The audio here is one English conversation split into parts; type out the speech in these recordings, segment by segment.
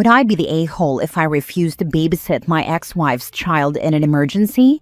Would I be the a-hole if I refused to babysit my ex-wife's child in an emergency?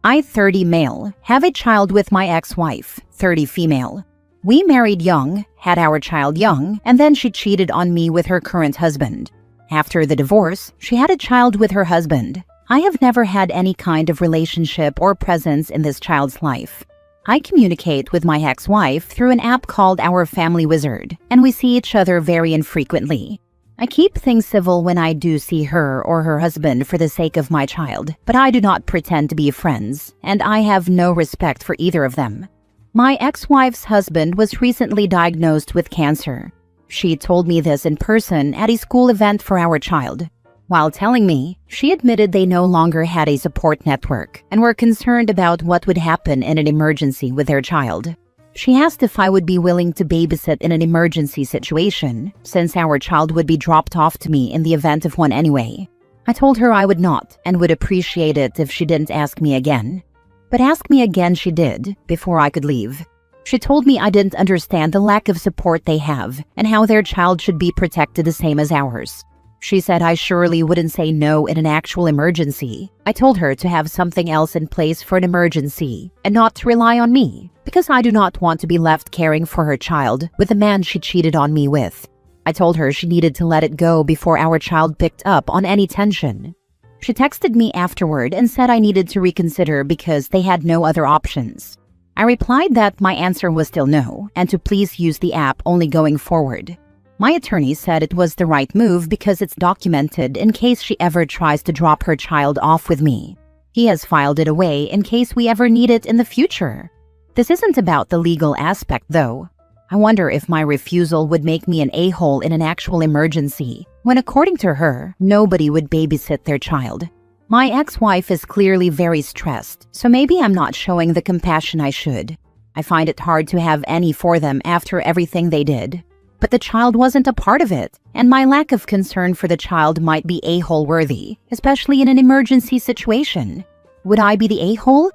I, 30 male, have a child with my ex-wife, 30 female. We married young, had our child young, and then she cheated on me with her current husband. After the divorce, she had a child with her husband. I have never had any kind of relationship or presence in this child's life. I communicate with my ex-wife through an app called Our Family Wizard, and we see each other very infrequently. I keep things civil when I do see her or her husband for the sake of my child, but I do not pretend to be friends, and I have no respect for either of them. My ex-wife's husband was recently diagnosed with cancer. She told me this in person at a school event for our child. While telling me, she admitted they no longer had a support network and were concerned about what would happen in an emergency with their child. She asked if I would be willing to babysit in an emergency situation, since our child would be dropped off to me in the event of one anyway. I told her I would not and would appreciate it if she didn't ask me again. But ask me again she did, before I could leave. She told me I didn't understand the lack of support they have and how their child should be protected the same as ours. She said I surely wouldn't say no in an actual emergency. I told her to have something else in place for an emergency and not to rely on me, because I do not want to be left caring for her child with the man she cheated on me with. I told her she needed to let it go before our child picked up on any tension. She texted me afterward and said I needed to reconsider because they had no other options. I replied that my answer was still no, and to please use the app only going forward. My attorney said it was the right move because it's documented in case she ever tries to drop her child off with me. He has filed it away in case we ever need it in the future. This isn't about the legal aspect, though. I wonder if my refusal would make me an a-hole in an actual emergency, when according to her, nobody would babysit their child. My ex-wife is clearly very stressed, so maybe I'm not showing the compassion I should. I find it hard to have any for them after everything they did. But the child wasn't a part of it, and my lack of concern for the child might be a-hole worthy, especially in an emergency situation. Would I be the a-hole?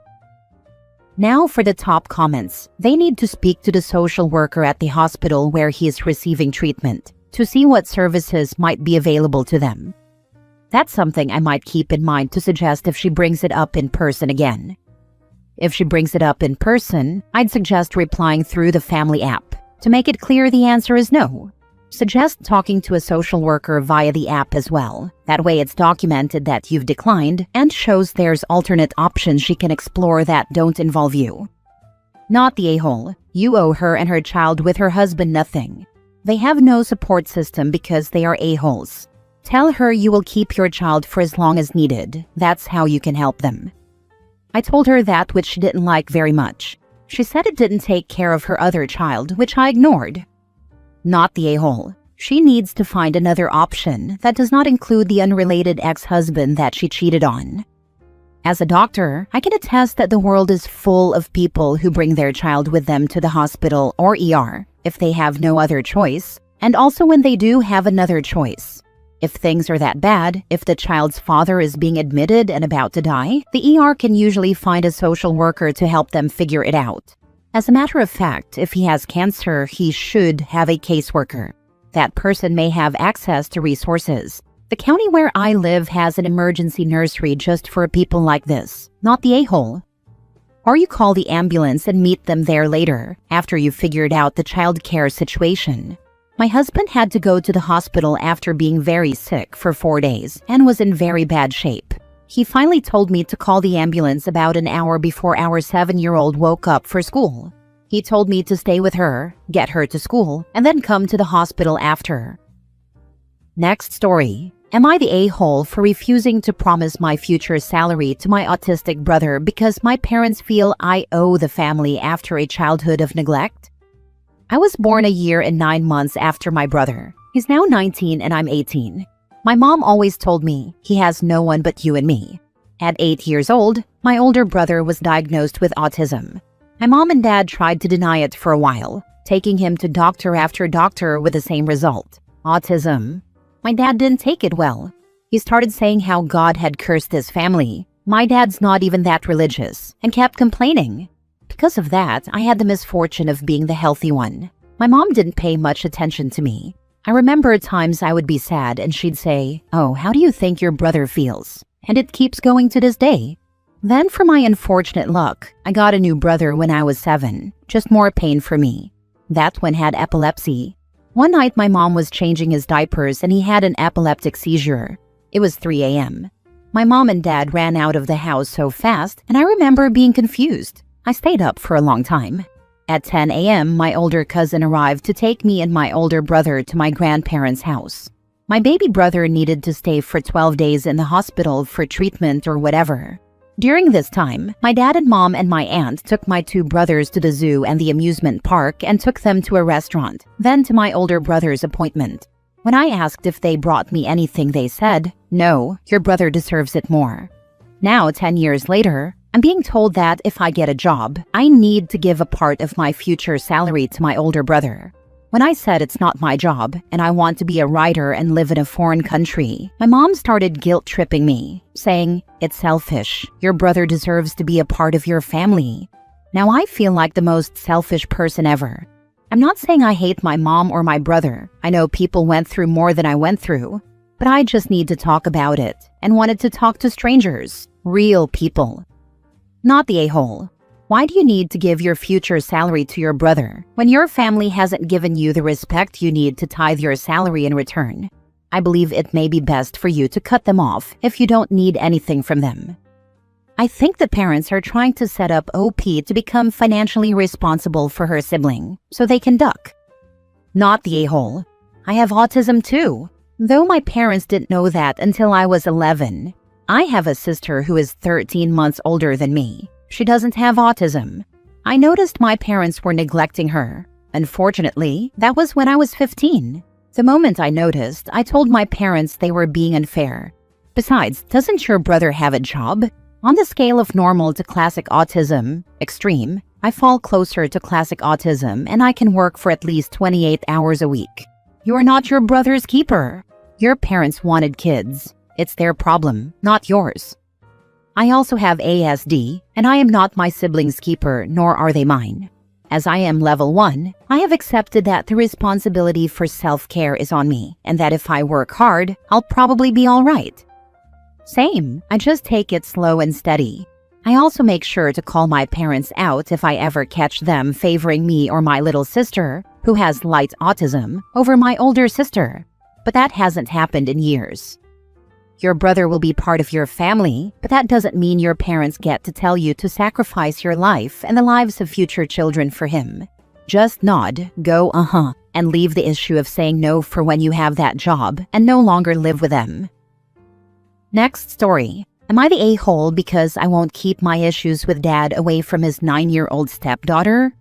Now for the top comments. They need to speak to the social worker at the hospital where he is receiving treatment to see what services might be available to them. That's something I might keep in mind to suggest if she brings it up in person again. If she brings it up in person, I'd suggest replying through the family app. To make it clear the answer is no. Suggest talking to a social worker via the app as well. That way it's documented that you've declined and shows there's alternate options she can explore that don't involve you. Not the a-hole. You owe her and her child with her husband nothing. They have no support system because they are a-holes. Tell her you will keep your child for as long as needed. That's how you can help them. I told her that which she didn't like very much. She said it didn't take care of her other child, which I ignored. Not the a-hole. She needs to find another option that does not include the unrelated ex-husband that she cheated on. As a doctor, I can attest that the world is full of people who bring their child with them to the hospital or ER if they have no other choice, and also when they do have another choice. If things are that bad, if the child's father is being admitted and about to die, the ER can usually find a social worker to help them figure it out. As a matter of fact, if he has cancer, he should have a caseworker. That person may have access to resources. The county where I live has an emergency nursery just for people like this, not the a-hole. Or you call the ambulance and meet them there later, after you've figured out the child care situation. My husband had to go to the hospital after being very sick for 4 days and was in very bad shape. He finally told me to call the ambulance about an hour before our 7-year-old woke up for school. He told me to stay with her, get her to school, and then come to the hospital after. Next story. Am I the a-hole for refusing to promise my future salary to my autistic brother because my parents feel I owe the family after a childhood of neglect? I was born a year and 9 months after my brother. He's now 19 and I'm 18. My mom always told me, he has no one but you and me. At 8 years old, my older brother was diagnosed with autism. My mom and dad tried to deny it for a while, taking him to doctor after doctor with the same result: autism. My dad didn't take it well. He started saying how God had cursed his family. My dad's not even that religious, and kept complaining. Because of that, I had the misfortune of being the healthy one. My mom didn't pay much attention to me. I remember times I would be sad and she'd say, "Oh, how do you think your brother feels?" And it keeps going to this day. Then for my unfortunate luck, I got a new brother when I was 7, just more pain for me. That one had epilepsy. One night my mom was changing his diapers and he had an epileptic seizure. It was 3 a.m. My mom and dad ran out of the house so fast and I remember being confused. I stayed up for a long time. At 10 a.m., my older cousin arrived to take me and my older brother to my grandparents' house. My baby brother needed to stay for 12 days in the hospital for treatment or whatever. During this time, my dad and mom and my aunt took my 2 brothers to the zoo and the amusement park and took them to a restaurant, then to my older brother's appointment. When I asked if they brought me anything, they said, "No, your brother deserves it more." Now, 10 years later, I'm being told that if I get a job, I need to give a part of my future salary to my older brother. When I said it's not my job and I want to be a writer and live in a foreign country, my mom started guilt-tripping me, saying, "It's selfish. Your brother deserves to be a part of your family." Now I feel like the most selfish person ever. I'm not saying I hate my mom or my brother. I know people went through more than I went through, but I just need to talk about it and wanted to talk to strangers, real people. Not the a-hole. Why do you need to give your future salary to your brother when your family hasn't given you the respect you need to tithe your salary in return? I believe it may be best for you to cut them off if you don't need anything from them. I think the parents are trying to set up OP to become financially responsible for her sibling so they can duck. Not the a-hole. I have autism too, though my parents didn't know that until I was 11. I have a sister who is 13 months older than me. She doesn't have autism. I noticed my parents were neglecting her. Unfortunately, that was when I was 15. The moment I noticed, I told my parents they were being unfair. Besides, doesn't your brother have a job? On the scale of normal to classic autism, extreme, I fall closer to classic autism and I can work for at least 28 hours a week. You are not your brother's keeper. Your parents wanted kids. It's their problem, not yours. I also have ASD, and I am not my siblings' keeper, nor are they mine. As I am level 1, I have accepted that the responsibility for self-care is on me, and that if I work hard, I'll probably be all right. Same, I just take it slow and steady. I also make sure to call my parents out if I ever catch them favoring me or my little sister, who has light autism, over my older sister. But that hasn't happened in years. Your brother will be part of your family, but that doesn't mean your parents get to tell you to sacrifice your life and the lives of future children for him. Just nod, go uh-huh, and leave the issue of saying no for when you have that job and no longer live with them. Next story. Am I the a-hole because I won't keep my issues with dad away from his 9-year-old stepdaughter?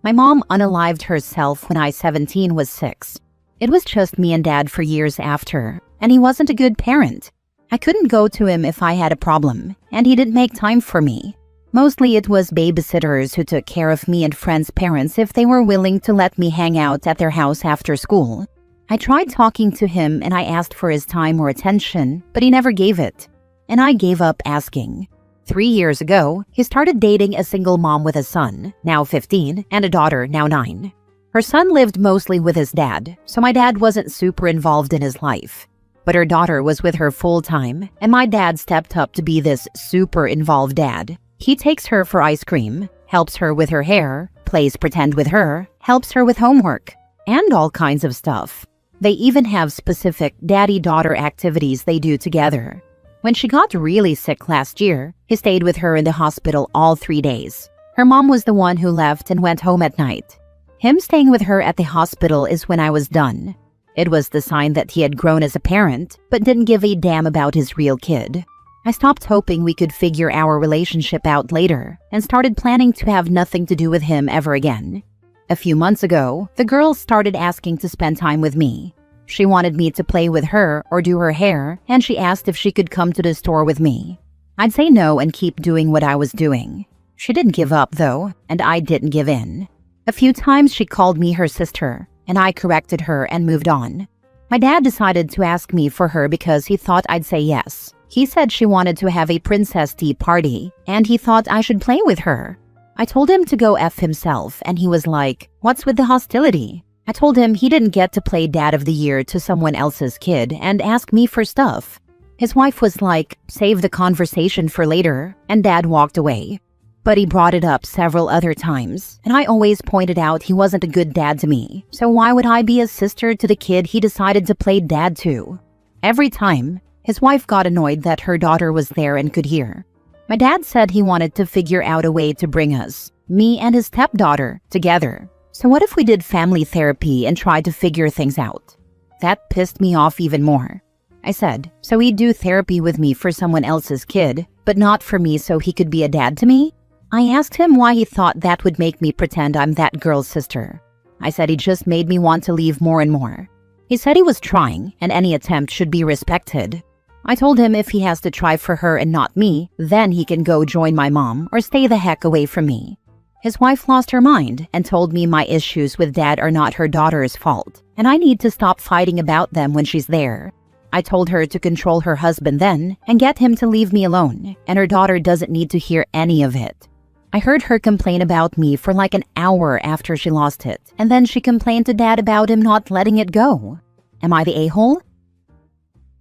My mom unalived herself when I 17 was 6. It was just me and dad for years after, and he wasn't a good parent. I couldn't go to him if I had a problem, and he didn't make time for me. Mostly it was babysitters who took care of me and friends' parents if they were willing to let me hang out at their house after school. I tried talking to him and I asked for his time or attention, but he never gave it. And I gave up asking. 3 years ago, he started dating a single mom with a son, now 15, and a daughter, now 9. Her son lived mostly with his dad, so my dad wasn't super involved in his life. But her daughter was with her full-time, and my dad stepped up to be this super involved dad. He takes her for ice cream, helps her with her hair, plays pretend with her, helps her with homework, and all kinds of stuff. They even have specific daddy-daughter activities they do together. When she got really sick last year, he stayed with her in the hospital all 3 days. Her mom was the one who left and went home at night. Him staying with her at the hospital is when I was done. It was the sign that he had grown as a parent, but didn't give a damn about his real kid. I stopped hoping we could figure our relationship out later and started planning to have nothing to do with him ever again. A few months ago, the girl started asking to spend time with me. She wanted me to play with her or do her hair, and she asked if she could come to the store with me. I'd say no and keep doing what I was doing. She didn't give up, though, and I didn't give in. A few times she called me her sister, and I corrected her and moved on. My dad decided to ask me for her because he thought I'd say yes. He said she wanted to have a princess tea party, and he thought I should play with her. I told him to go F himself, and he was like, "What's with the hostility?" I told him he didn't get to play Dad of the Year to someone else's kid and ask me for stuff. His wife was like, "Save the conversation for later," and Dad walked away. But he brought it up several other times, and I always pointed out he wasn't a good dad to me, so why would I be a sister to the kid he decided to play dad to? Every time, his wife got annoyed that her daughter was there and could hear. My dad said he wanted to figure out a way to bring us, me and his stepdaughter, together. So what if we did family therapy and tried to figure things out? That pissed me off even more. I said, so he'd do therapy with me for someone else's kid, but not for me so he could be a dad to me? I asked him why he thought that would make me pretend I'm that girl's sister. I said he just made me want to leave more and more. He said he was trying, and any attempt should be respected. I told him if he has to try for her and not me, then he can go join my mom or stay the heck away from me. His wife lost her mind and told me my issues with Dad are not her daughter's fault, and I need to stop fighting about them when she's there. I told her to control her husband then and get him to leave me alone, and her daughter doesn't need to hear any of it. I heard her complain about me for like an hour after she lost it, and then she complained to Dad about him not letting it go. Am I the a-hole?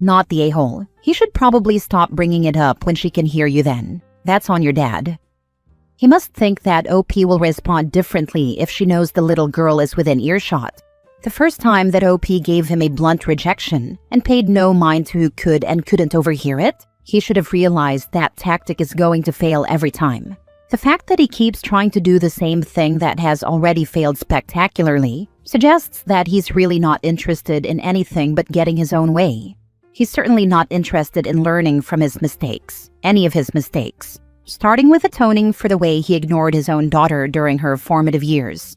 Not the a-hole. He should probably stop bringing it up when she can hear you then. That's on your dad. He must think that OP will respond differently if she knows the little girl is within earshot. The first time that OP gave him a blunt rejection and paid no mind to who could and couldn't overhear it, he should have realized that tactic is going to fail every time. The fact that he keeps trying to do the same thing that has already failed spectacularly suggests that he's really not interested in anything but getting his own way. He's certainly not interested in learning from his mistakes, any of his mistakes, starting with atoning for the way he ignored his own daughter during her formative years.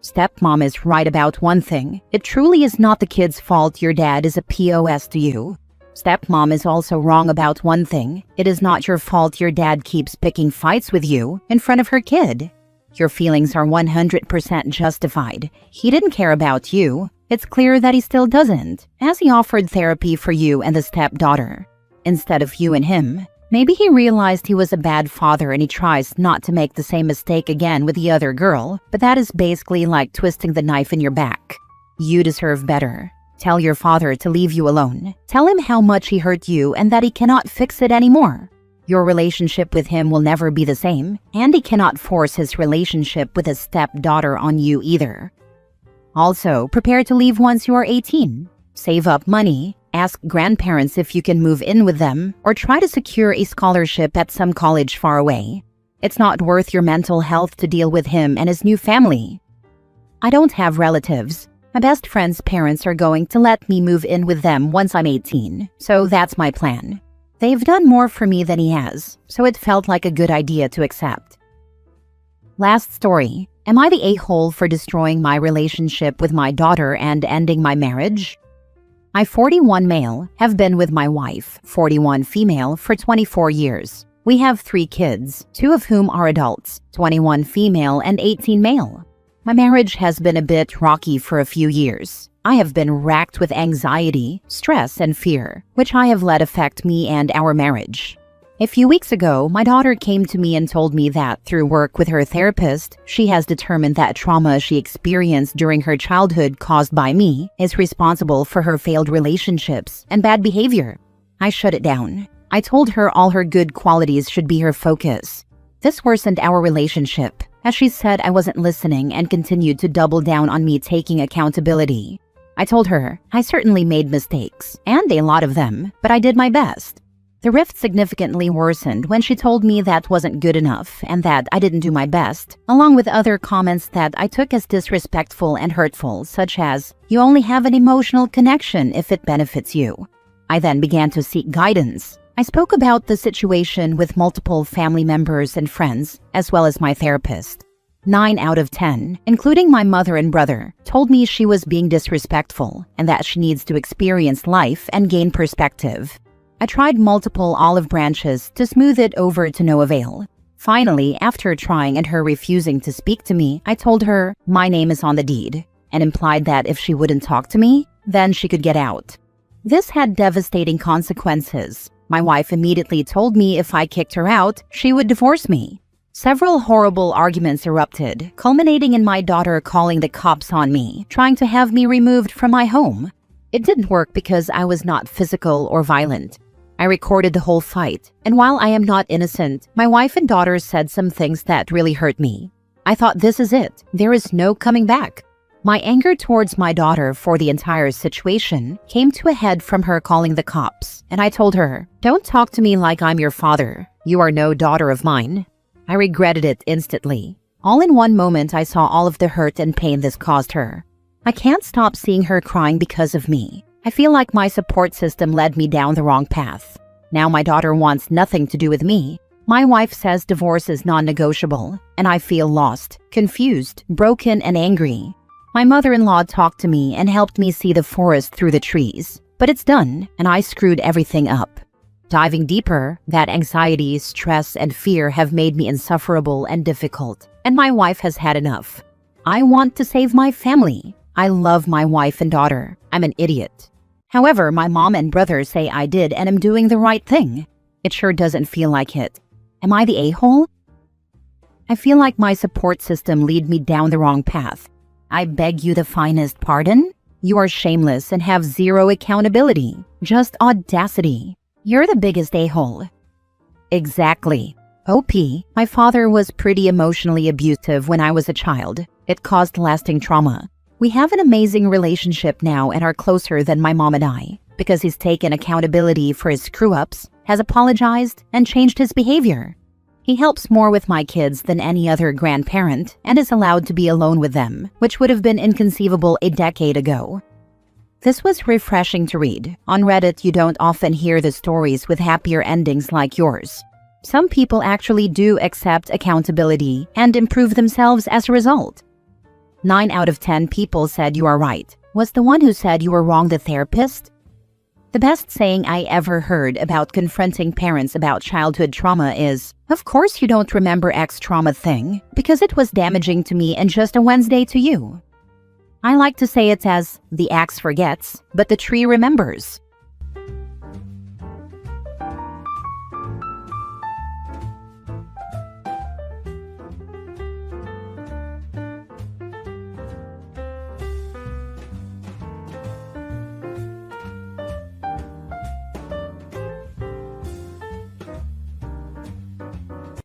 Stepmom is right about one thing. It truly is not the kid's fault your dad is a POS to you. Stepmom is also wrong about one thing. It is not your fault your dad keeps picking fights with you in front of her kid. Your feelings are 100% justified. He didn't care about you. It's clear that he still doesn't, as he offered therapy for you and the stepdaughter, instead of you and him. Maybe he realized he was a bad father and he tries not to make the same mistake again with the other girl, but that is basically like twisting the knife in your back. You deserve better. Tell your father to leave you alone. Tell him how much he hurt you and that he cannot fix it anymore. Your relationship with him will never be the same, and he cannot force his relationship with his stepdaughter on you either. Also, prepare to leave once you are 18. Save up money, ask grandparents if you can move in with them, or try to secure a scholarship at some college far away. It's not worth your mental health to deal with him and his new family. I don't have relatives. My best friend's parents are going to let me move in with them once I'm 18, so that's my plan. They've done more for me than he has, so it felt like a good idea to accept. Last story. Am I the a-hole for destroying my relationship with my daughter and ending my marriage? I, 41 male, have been with my wife, 41 female, for 24 years. We have 3 kids, 2 of whom are adults, 21 female and 18 male. My marriage has been a bit rocky for a few years. I have been racked with anxiety, stress, and fear, which I have let affect me and our marriage. A few weeks ago, my daughter came to me and told me that through work with her therapist, she has determined that trauma she experienced during her childhood caused by me is responsible for her failed relationships and bad behavior. I shut it down. I told her all her good qualities should be her focus. This worsened our relationship, as she said I wasn't listening and continued to double down on me taking accountability. I told her I certainly made mistakes, and a lot of them, but I did my best. The rift significantly worsened when she told me that wasn't good enough and that I didn't do my best, along with other comments that I took as disrespectful and hurtful, such as, "You only have an emotional connection if it benefits you." I then began to seek guidance. I spoke about the situation with multiple family members and friends, as well as my therapist. 9 out of 10, including my mother and brother, told me she was being disrespectful and that she needs to experience life and gain perspective. I tried multiple olive branches to smooth it over to no avail. Finally, after trying and her refusing to speak to me, I told her my name is on the deed, and implied that if she wouldn't talk to me, then she could get out. This had devastating consequences. My wife immediately told me if I kicked her out, she would divorce me. Several horrible arguments erupted, culminating in my daughter calling the cops on me, trying to have me removed from my home. It didn't work because I was not physical or violent. I recorded the whole fight, and while I am not innocent, my wife and daughter said some things that really hurt me. I thought, this is it. There is no coming back. My anger towards my daughter for the entire situation came to a head from her calling the cops, and I told her, "Don't talk to me like I'm your father. You are no daughter of mine." I regretted it instantly. All in one moment, I saw all of the hurt and pain this caused her. I can't stop seeing her crying because of me. I feel like my support system led me down the wrong path. Now my daughter wants nothing to do with me. My wife says divorce is non-negotiable, and I feel lost, confused, broken, and angry. My mother-in-law talked to me and helped me see the forest through the trees. But it's done, and I screwed everything up. Diving deeper, that anxiety, stress, and fear have made me insufferable and difficult, and my wife has had enough. I want to save my family. I love my wife and daughter. I'm an idiot. However, my mom and brother say I did and am doing the right thing. It sure doesn't feel like it. Am I the a-hole? I feel like my support system led me down the wrong path. I beg you the finest pardon? You are shameless and have zero accountability. Just audacity. You're the biggest a-hole. Exactly. OP, my father was pretty emotionally abusive when I was a child. It caused lasting trauma. We have an amazing relationship now and are closer than my mom and I, because he's taken accountability for his screw-ups, has apologized, and changed his behavior. He helps more with my kids than any other grandparent and is allowed to be alone with them, which would have been inconceivable a decade ago. This was refreshing to read. On Reddit, you don't often hear the stories with happier endings like yours. Some people actually do accept accountability and improve themselves as a result. 9 out of 10 people said you are right. Was the one who said you were wrong the therapist? The best saying I ever heard about confronting parents about childhood trauma is, "Of course you don't remember X trauma thing, because it was damaging to me and just a Wednesday to you." I like to say it as, the axe forgets, but the tree remembers.